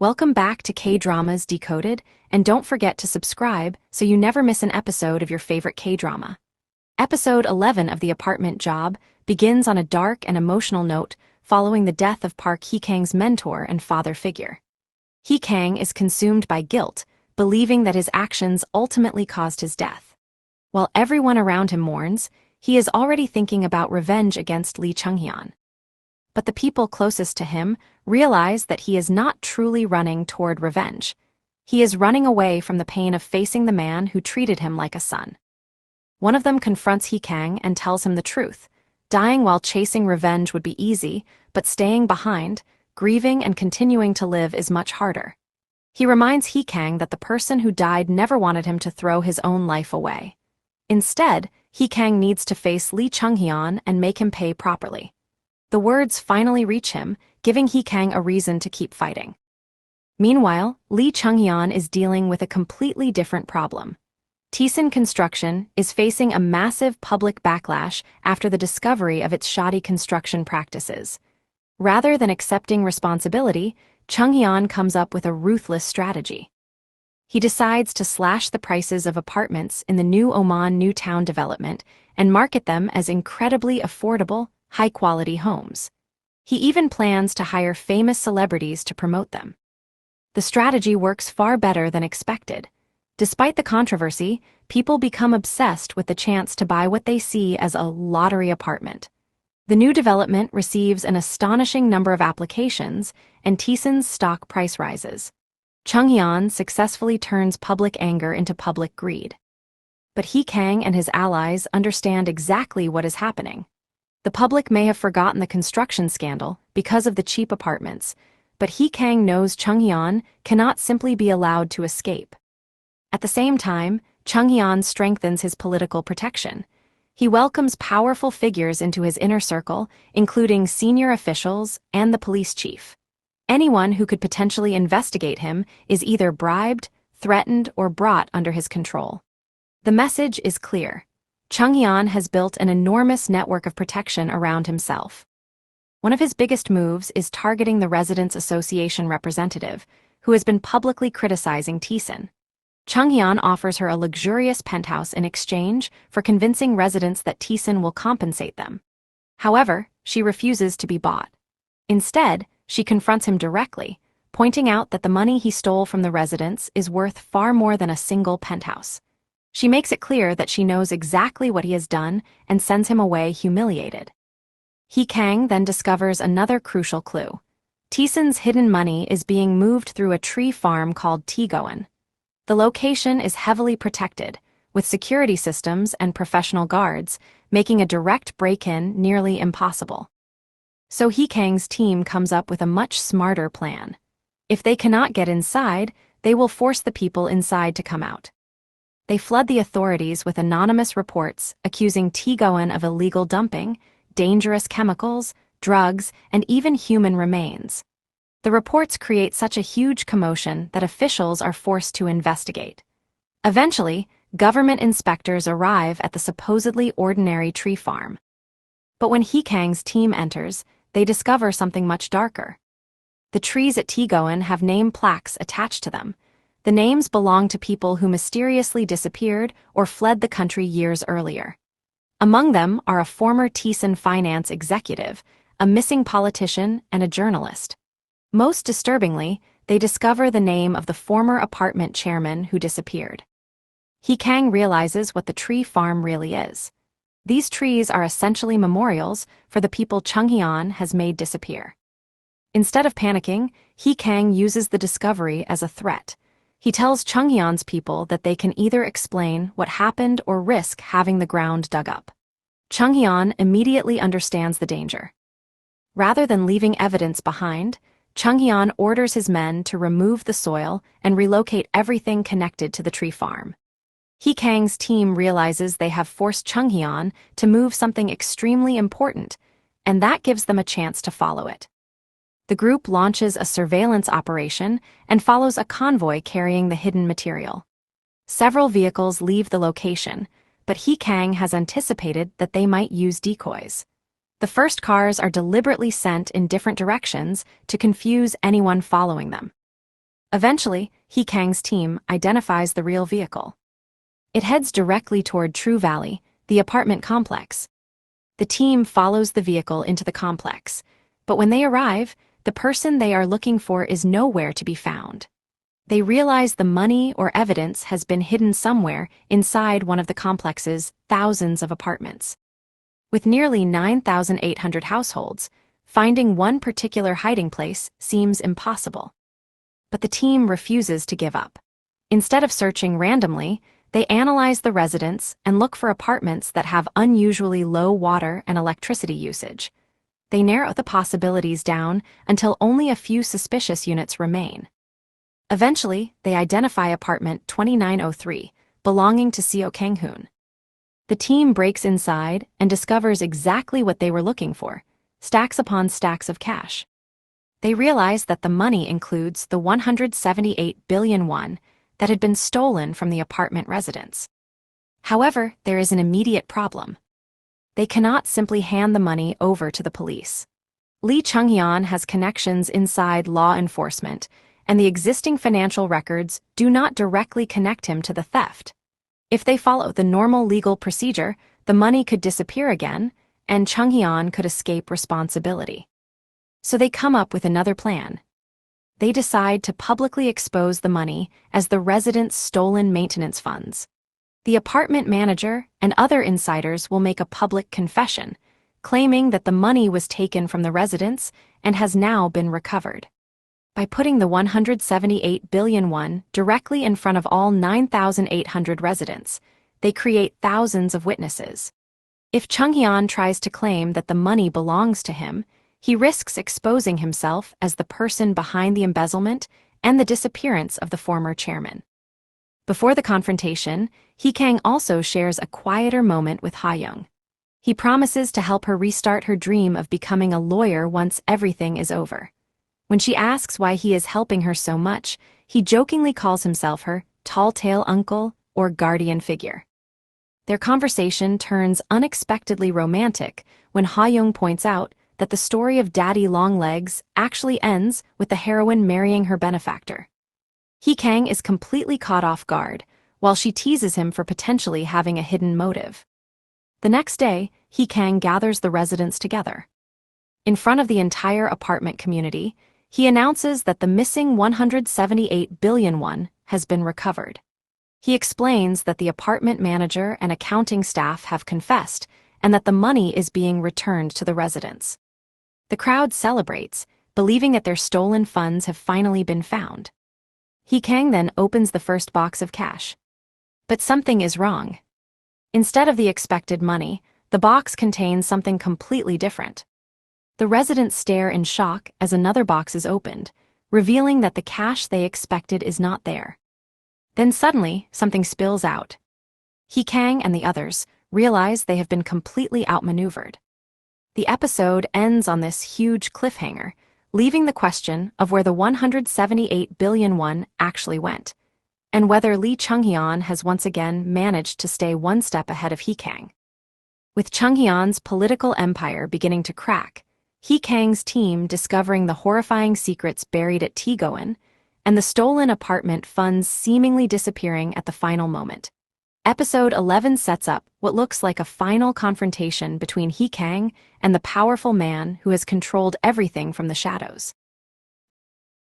Welcome back to Kdramas Decoded, and don't forget to subscribe so you never miss an episode of your favorite K-drama. Episode 11 of The Apartment Job begins on a dark and emotional note following the death of Park Hee-kang's mentor and father figure. Hee-kang is consumed by guilt, believing that his actions ultimately caused his death. While everyone around him mourns, he is already thinking about revenge against Lee Chung-hyun. But the people closest to him realize that he is not truly running toward revenge. He is running away from the pain of facing the man who treated him like a son. One of them confronts Hee-kang and tells him the truth. Dying while chasing revenge would be easy, but staying behind, grieving and continuing to live is much harder. He reminds Hee-kang that the person who died never wanted him to throw his own life away. Instead, Hee-kang needs to face Lee Chung-hyun and make him pay properly. The words finally reach him, giving Hee-kang a reason to keep fighting. Meanwhile, Lee Chung-hyun is dealing with a completely different problem. Tigoan Construction is facing a massive public backlash after the discovery of its shoddy construction practices. Rather than accepting responsibility, Chung-hyun comes up with a ruthless strategy. He decides to slash the prices of apartments in the new Oman New Town development and market them as incredibly affordable, high-quality homes. He even plans to hire famous celebrities to promote them. The strategy works far better than expected. Despite the controversy, people become obsessed with the chance to buy what they see as a lottery apartment. The new development receives an astonishing number of applications, and Tigoan's stock price rises. Chung-hyun successfully turns public anger into public greed. But Hee-kang and his allies understand exactly what is happening. The public may have forgotten the construction scandal because of the cheap apartments, but Hee-kang knows Chung-hyun cannot simply be allowed to escape. At the same time, Chung-hyun strengthens his political protection. He welcomes powerful figures into his inner circle, including senior officials and the police chief. Anyone who could potentially investigate him is either bribed, threatened, or brought under his control. The message is clear. Chung-hyun has built an enormous network of protection around himself. One of his biggest moves is targeting the Residents Association representative, who has been publicly criticizing Tigoan. Chung-hyun offers her a luxurious penthouse in exchange for convincing residents that Tigoan will compensate them. However, she refuses to be bought. Instead, she confronts him directly, pointing out that the money he stole from the residents is worth far more than a single penthouse. She makes it clear that she knows exactly what he has done and sends him away humiliated. Hee-kang then discovers another crucial clue. Tigoan's hidden money is being moved through a tree farm called Tigoan. The location is heavily protected, with security systems and professional guards, making a direct break-in nearly impossible. So Hee-kang's team comes up with a much smarter plan. If they cannot get inside, they will force the people inside to come out. They flood the authorities with anonymous reports accusing Tigoan of illegal dumping, dangerous chemicals, drugs, and even human remains. The reports create such a huge commotion that officials are forced to investigate. Eventually, government inspectors arrive at the supposedly ordinary tree farm. But when Hee-kang's team enters, they discover something much darker. The trees at Tigoan have name plaques attached to them. The names belong to people who mysteriously disappeared or fled the country years earlier. Among them are a former Tigoan finance executive, a missing politician, and a journalist. Most disturbingly, they discover the name of the former apartment chairman who disappeared. Hee-kang realizes what the tree farm really is. These trees are essentially memorials for the people Chung-hyun has made disappear. Instead of panicking, Hee-kang uses the discovery as a threat. He tells Chung-hyun's people that they can either explain what happened or risk having the ground dug up. Chung-hyun immediately understands the danger. Rather than leaving evidence behind, Chung-hyun orders his men to remove the soil and relocate everything connected to the tree farm. Hee-kang's team realizes they have forced Chung-hyun to move something extremely important, and that gives them a chance to follow it. The group launches a surveillance operation and follows a convoy carrying the hidden material. Several vehicles leave the location, but Hee-kang has anticipated that they might use decoys. The first cars are deliberately sent in different directions to confuse anyone following them. Eventually, He Kang's team identifies the real vehicle. It heads directly toward True Valley, the apartment complex. The team follows the vehicle into the complex, but when they arrive, the person they are looking for is nowhere to be found. They realize the money or evidence has been hidden somewhere inside one of the complex's thousands of apartments. With nearly 9,800 households, finding one particular hiding place seems impossible. But the team refuses to give up. Instead of searching randomly, they analyze the residents and look for apartments that have unusually low water and electricity usage. They narrow the possibilities down until only a few suspicious units remain. Eventually, they identify apartment 2903, belonging to Seo Kang-hoon. The team breaks inside and discovers exactly what they were looking for: stacks upon stacks of cash. They realize that the money includes the 178 billion won that had been stolen from the apartment residents. However, there is an immediate problem. They cannot simply hand the money over to the police. Lee Chung-hyun has connections inside law enforcement, and the existing financial records do not directly connect him to the theft. If they follow the normal legal procedure, the money could disappear again, and Chung-hyun could escape responsibility. So they come up with another plan. They decide to publicly expose the money as the residents' stolen maintenance funds. The apartment manager and other insiders will make a public confession, claiming that the money was taken from the residents and has now been recovered. By putting the 178 billion won directly in front of all 9,800 residents, they create thousands of witnesses. If Chung-hyun tries to claim that the money belongs to him, he risks exposing himself as the person behind the embezzlement and the disappearance of the former chairman. Before the confrontation, Hee Kang also shares a quieter moment with Ha-young. He promises to help her restart her dream of becoming a lawyer once everything is over. When she asks why he is helping her so much, he jokingly calls himself her tall-tale uncle or guardian figure. Their conversation turns unexpectedly romantic when Ha-young points out that the story of Daddy Longlegs actually ends with the heroine marrying her benefactor. Hee Kang is completely caught off guard, while she teases him for potentially having a hidden motive. The next day, Hee Kang gathers the residents together. In front of the entire apartment community, he announces that the missing 178 billion won has been recovered. He explains that the apartment manager and accounting staff have confessed and that the money is being returned to the residents. The crowd celebrates, believing that their stolen funds have finally been found. Hee Kang then opens the first box of cash. But something is wrong. Instead of the expected money, the box contains something completely different. The residents stare in shock as another box is opened, revealing that the cash they expected is not there. Then suddenly, something spills out. Hee Kang and the others realize they have been completely outmaneuvered. The episode ends on this huge cliffhanger, leaving the question of where the 178 billion won actually went, and whether Lee Chung-hyun has once again managed to stay one step ahead of Hee Kang. With Chung-hyun's political empire beginning to crack, Hee Kang's team discovering the horrifying secrets buried at Tigoan, and the stolen apartment funds seemingly disappearing at the final moment. Episode 11 sets up what looks like a final confrontation between Hee Kang and the powerful man who has controlled everything from the shadows.